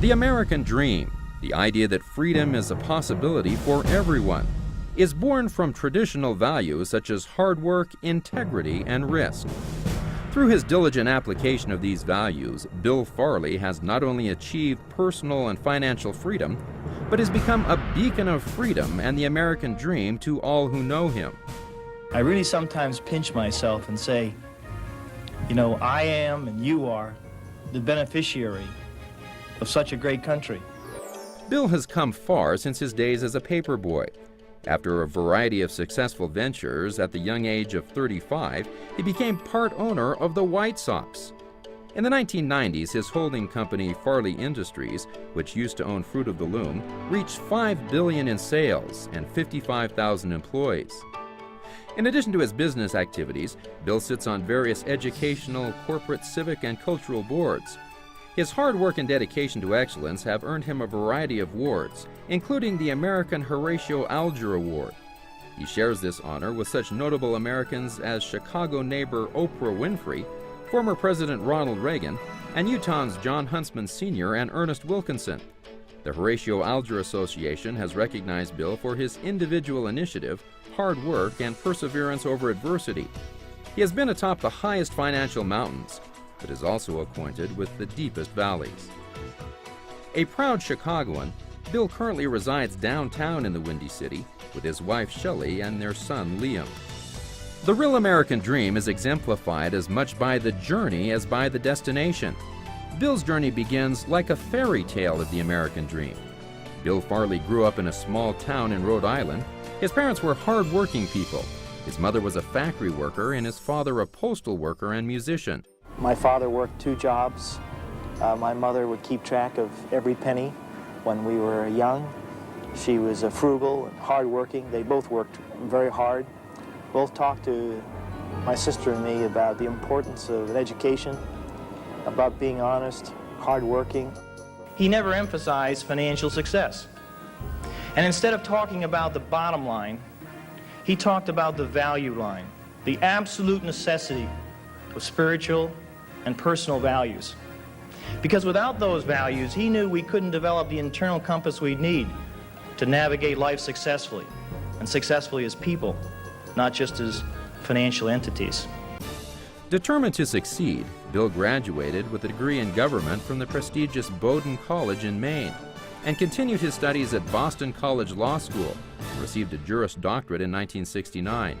The American dream, the idea that freedom is a possibility for everyone, is born from traditional values such as hard work, integrity, and risk. Through his diligent application of these values, Bill Farley has not only achieved personal and financial freedom, but has become a beacon of freedom and the American dream to all who know him. I really sometimes pinch myself and say, you know, I am and you are the beneficiary of such a great country. Bill has come far since his days as a paperboy. After a variety of successful ventures, at the young age of 35, he became part owner of the White Sox. In the 1990s, his holding company, Farley Industries, which used to own Fruit of the Loom, reached $5 billion in sales and 55,000 employees. In addition to his business activities, Bill sits on various educational, corporate, civic, and cultural boards. His hard work and dedication to excellence have earned him a variety of awards, including the American Horatio Alger Award. He shares this honor with such notable Americans as Chicago neighbor Oprah Winfrey, former President Ronald Reagan, and Utah's John Huntsman Sr. and Ernest Wilkinson. The Horatio Alger Association has recognized Bill for his individual initiative, hard work, and perseverance over adversity. He has been atop the highest financial mountains, but is also acquainted with the deepest valleys. A proud Chicagoan, Bill currently resides downtown in the Windy City with his wife Shelley and their son Liam. The real American dream is exemplified as much by the journey as by the destination. Bill's journey begins like a fairy tale of the American dream. Bill Farley grew up in a small town in Rhode Island. His parents were hard-working people. His mother was a factory worker and his father a postal worker and musician. My father worked 2 jobs. My mother would keep track of every penny when we were young. She was frugal and hard-working. They both worked very hard. Both talked to my sister and me about the importance of an education, about being honest, hard-working. He never emphasized financial success. And instead of talking about the bottom line, he talked about the value line, the absolute necessity of spiritual and personal values. Because without those values, he knew we couldn't develop the internal compass we need to navigate life successfully, and successfully as people, not just as financial entities. Determined to succeed, Bill graduated with a degree in government from the prestigious Bowdoin College in Maine and continued his studies at Boston College Law School and received a Juris Doctorate in 1969.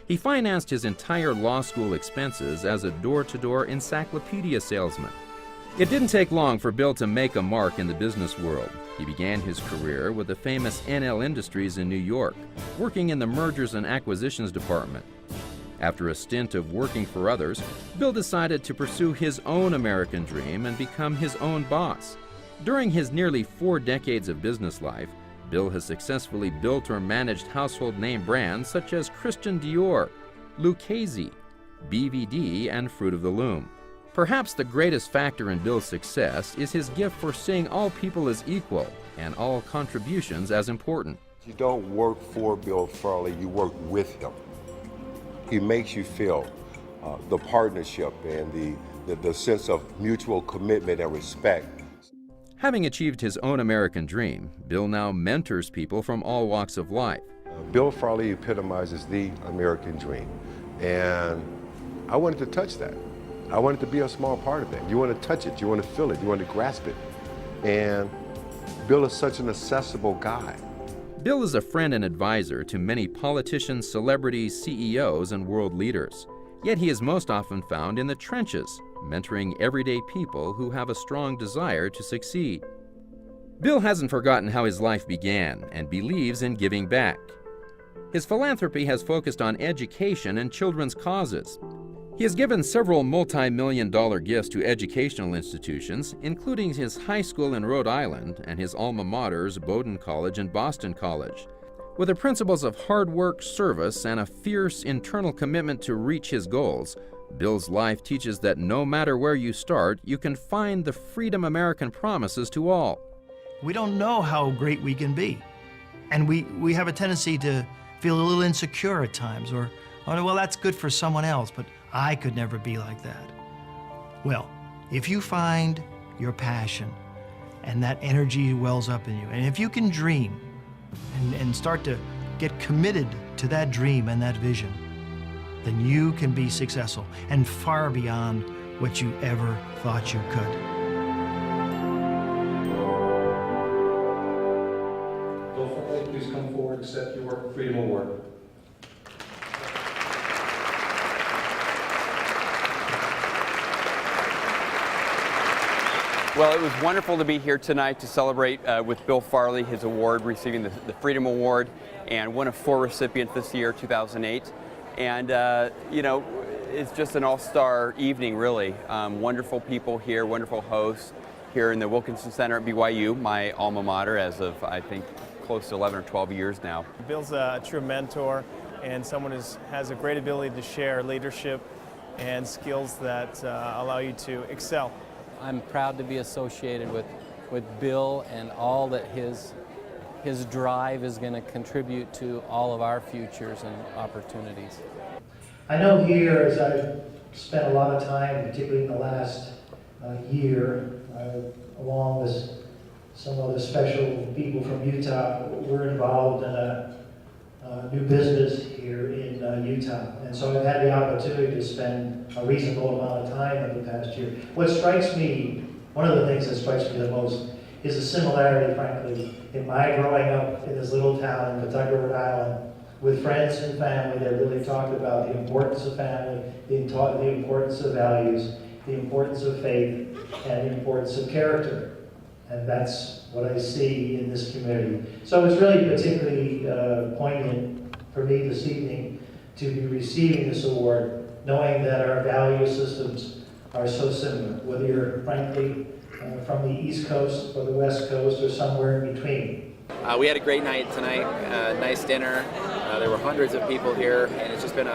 He financed his entire law school expenses as a door-to-door encyclopedia salesman. It didn't take long for Bill to make a mark in the business world. He began his career with the famous NL Industries in New York, working in the mergers and acquisitions department. After a stint of working for others, Bill decided to pursue his own American dream and become his own boss. During his nearly 4 decades of business life, Bill has successfully built or managed household name brands such as Christian Dior, Lucchese, BVD, and Fruit of the Loom. Perhaps the greatest factor in Bill's success is his gift for seeing all people as equal and all contributions as important. You don't work for Bill Farley, you work with him. He makes you feel the partnership and the sense of mutual commitment and respect. Having achieved his own American dream, Bill now mentors people from all walks of life. Bill Farley epitomizes the American dream, and I wanted to touch that. I wanted to be a small part of that. You want to touch it, you want to feel it, you want to grasp it. And Bill is such an accessible guy. Bill is a friend and advisor to many politicians, celebrities, CEOs, and world leaders. Yet he is most often found in the trenches, mentoring everyday people who have a strong desire to succeed. Bill hasn't forgotten how his life began and believes in giving back. His philanthropy has focused on education and children's causes. He has given several multi-million-dollar gifts to educational institutions, including his high school in Rhode Island and his alma maters, Bowdoin College and Boston College. With the principles of hard work, service, and a fierce internal commitment to reach his goals, Bill's life teaches that no matter where you start, you can find the freedom American promises to all. We don't know how great we can be. And we have a tendency to feel a little insecure at times, or, oh, well, that's good for someone else, but I could never be like that. Well, if you find your passion and that energy wells up in you. And if you can dream and start to get committed to that dream and that vision, then you can be successful and far beyond what you ever thought you could. Bill Farley, please come forward and accept your Freedom Award. Well, it was wonderful to be here tonight to celebrate with Bill Farley, his award, receiving the Freedom Award, and one of 4 recipients this year, 2008. And, you know, it's just an all-star evening, really. Wonderful people here, wonderful hosts here in the Wilkinson Center at BYU, my alma mater as of, I think, close to 11 or 12 years now. Bill's a true mentor and someone who has a great ability to share leadership and skills that allow you to excel. I'm proud to be associated with Bill and all that his drive is going to contribute to all of our futures and opportunities. I know here, as I've spent a lot of time, particularly in the last year, along with some other special people from Utah, we're involved in a new business here in Utah. And so I've had the opportunity to spend a reasonable amount of time over the past year. What strikes me, one of the things that strikes me the most, is the similarity, frankly, in my growing up in this little town in Pawtucket, Rhode Island, with friends and family that really talked about the importance of family, the importance of values, the importance of faith, and the importance of character. And that's what I see in this community. So it's really particularly poignant for me this evening to be receiving this award, knowing that our value systems are so similar, whether you're, frankly, from the East Coast or the West Coast or somewhere in between. We had a great night tonight, nice dinner. There were hundreds of people here, and it's just been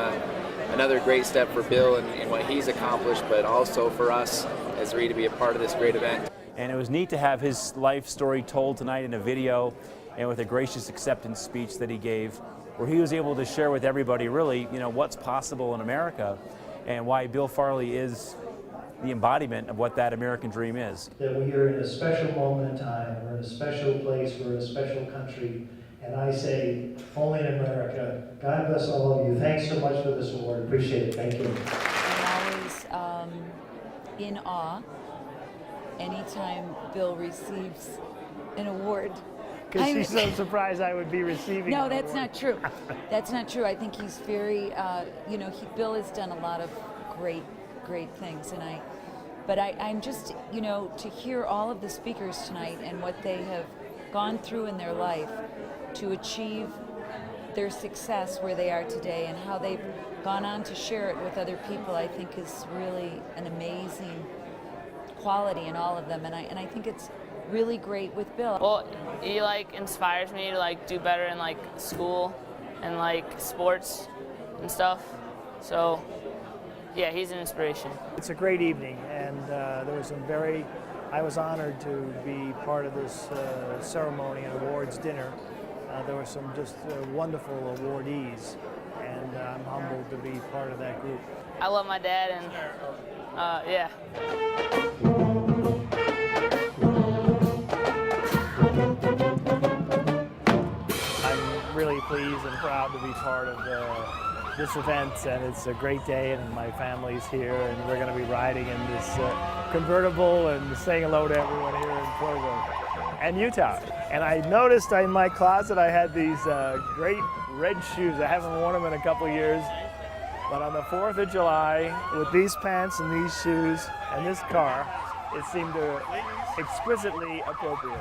another great step for Bill and what he's accomplished, but also for us as Zrii to be a part of this great event. And it was neat to have his life story told tonight in a video and with a gracious acceptance speech that he gave, where he was able to share with everybody really, you know, what's possible in America and why Bill Farley is the embodiment of what that American dream is. That we are in a special moment in time, we're in a special place, we're in a special country, and I say, only in America. God bless all of you. Thanks so much for this award. Appreciate it. Thank you. I'm always in awe anytime Bill receives an award. Because she's so surprised I would be receiving No, an that's award. not true. That's not true. I think he's very, you know, Bill has done a lot of great things, and I'm just, you know, to hear all of the speakers tonight and what they have gone through in their life to achieve their success where they are today and how they've gone on to share it with other people, I think is really an amazing quality in all of them, and I think it's really great with Bill. Well, he inspires me to do better in school and sports and stuff. So yeah, he's an inspiration. It's a great evening, and there was I was honored to be part of this ceremony and awards dinner. There were some just wonderful awardees, and I'm humbled to be part of that group. I love my dad, and yeah. I'm really pleased and proud to be part of this event, and it's a great day, and my family's here, and we're going to be riding in this convertible and saying hello to everyone here in Provo and Utah. And I noticed in my closet I had these great red shoes. I haven't worn them in a couple years, but on the 4th of July, with these pants and these shoes and this car, it seemed exquisitely appropriate.